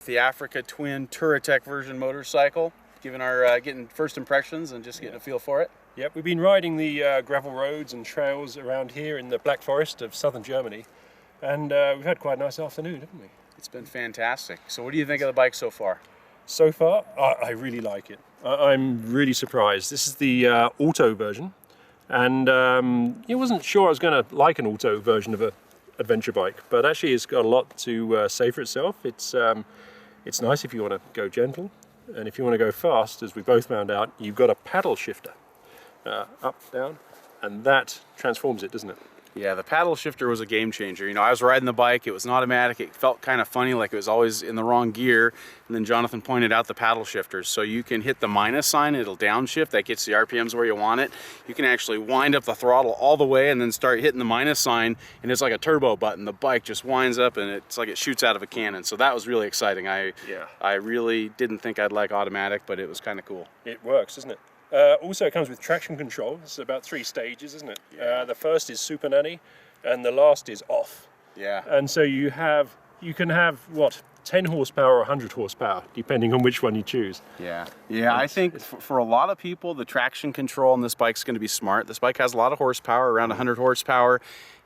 The Africa Twin Touratech version motorcycle, getting first impressions and just getting a feel for it. Yep, we've been riding the gravel roads and trails around here in the Black Forest of southern Germany, and we've had quite a nice afternoon, haven't we? It's been fantastic. So what do you think of the bike so far? So far, I really like it. I'm really surprised. This is the auto version, and I wasn't sure I was going to like an auto version of an adventure bike, but actually it's got a lot to say for itself. It's nice if you want to go gentle, and if you want to go fast, as we both found out, you've got a paddle shifter, up, down, and that transforms it, doesn't it? Yeah, the paddle shifter was a game changer. You know, I was riding the bike, it was an automatic, it felt kind of funny, like it was always in the wrong gear, and then Jonathan pointed out the paddle shifters. So you can hit the minus sign, it'll downshift, that gets the RPMs where you want it. You can actually wind up the throttle all the way and then start hitting the minus sign, and it's like a turbo button. The bike just winds up and it's like it shoots out of a cannon. So that was really exciting. I really didn't think I'd like automatic, but it was kind of cool. It works, doesn't it? Also, it comes with traction control. It's about 3 stages, isn't it? Yeah. The first is Super Nanny, and the last is off. Yeah. And so you can have what, 10 horsepower or 100 horsepower, depending on which one you choose. Yeah. Yeah. I think for a lot of people, the traction control on this bike's going to be smart. This bike has a lot of horsepower, around 100 horsepower.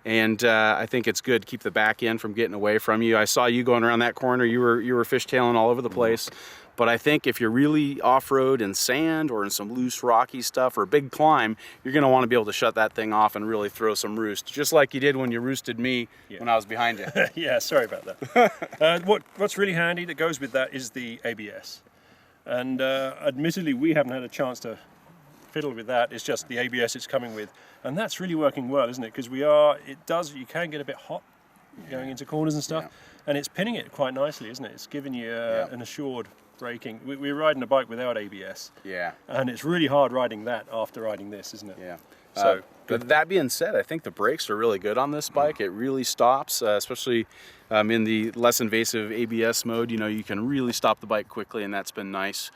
And I think it's good to keep the back end from getting away from you. I saw you going around that corner. You were fishtailing all over the place. But I think if you're really off-road in sand or in some loose rocky stuff or a big climb, you're going to want to be able to shut that thing off and really throw some roost, just like you did when you roosted me when I was behind you. Yeah, sorry about that. What's really handy that goes with that is the ABS. And admittedly, we haven't had a chance to fiddle with that. It's just the ABS it's coming with. And that's really working well, isn't it? Because you can get a bit hot going into corners and stuff. Yeah. And it's pinning it quite nicely, isn't it? It's giving you an assured braking. We're riding a bike without ABS. Yeah. And it's really hard riding that after riding this, isn't it? Yeah. So, but that being said, I think the brakes are really good on this bike. It really stops, especially in the less invasive ABS mode. You know, you can really stop the bike quickly, and that's been nice.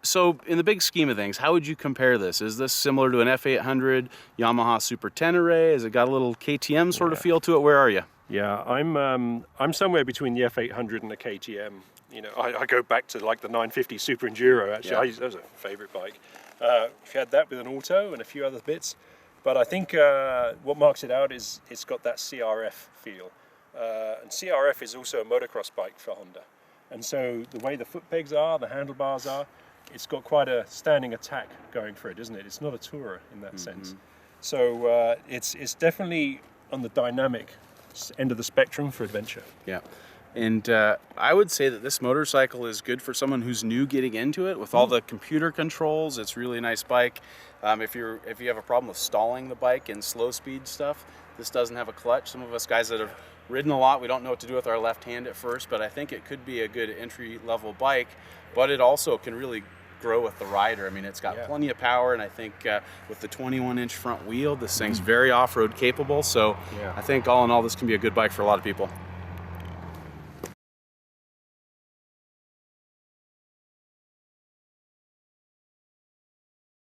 So in the big scheme of things, how would you compare this? Is this similar to an F800 Yamaha Super Tenere? Has it got a little KTM sort of feel to it? Where are you? Yeah, I'm somewhere between the F800 and the KTM. You know, I go back to like the 950 Super Enduro, actually. That was a favorite bike. If you had that with an auto and a few other bits. But I think what marks it out is it's got that CRF feel. And CRF is also a motocross bike for Honda. And so the way the foot pegs are, the handlebars are, it's got quite a standing attack going for it, isn't it? It's not a tourer in that sense. So it's definitely on the dynamic end of the spectrum for adventure. Yeah. And I would say that this motorcycle is good for someone who's new getting into it. With all the computer controls, it's really a nice bike. If you have a problem with stalling the bike and slow speed stuff, this doesn't have a clutch. Some of us guys that have ridden a lot, we don't know what to do with our left hand at first, but I think it could be a good entry-level bike. But it also can really grow with the rider. I mean, it's got plenty of power, and I think with the 21-inch front wheel, this thing's very off-road capable. So I think all in all, this can be a good bike for a lot of people.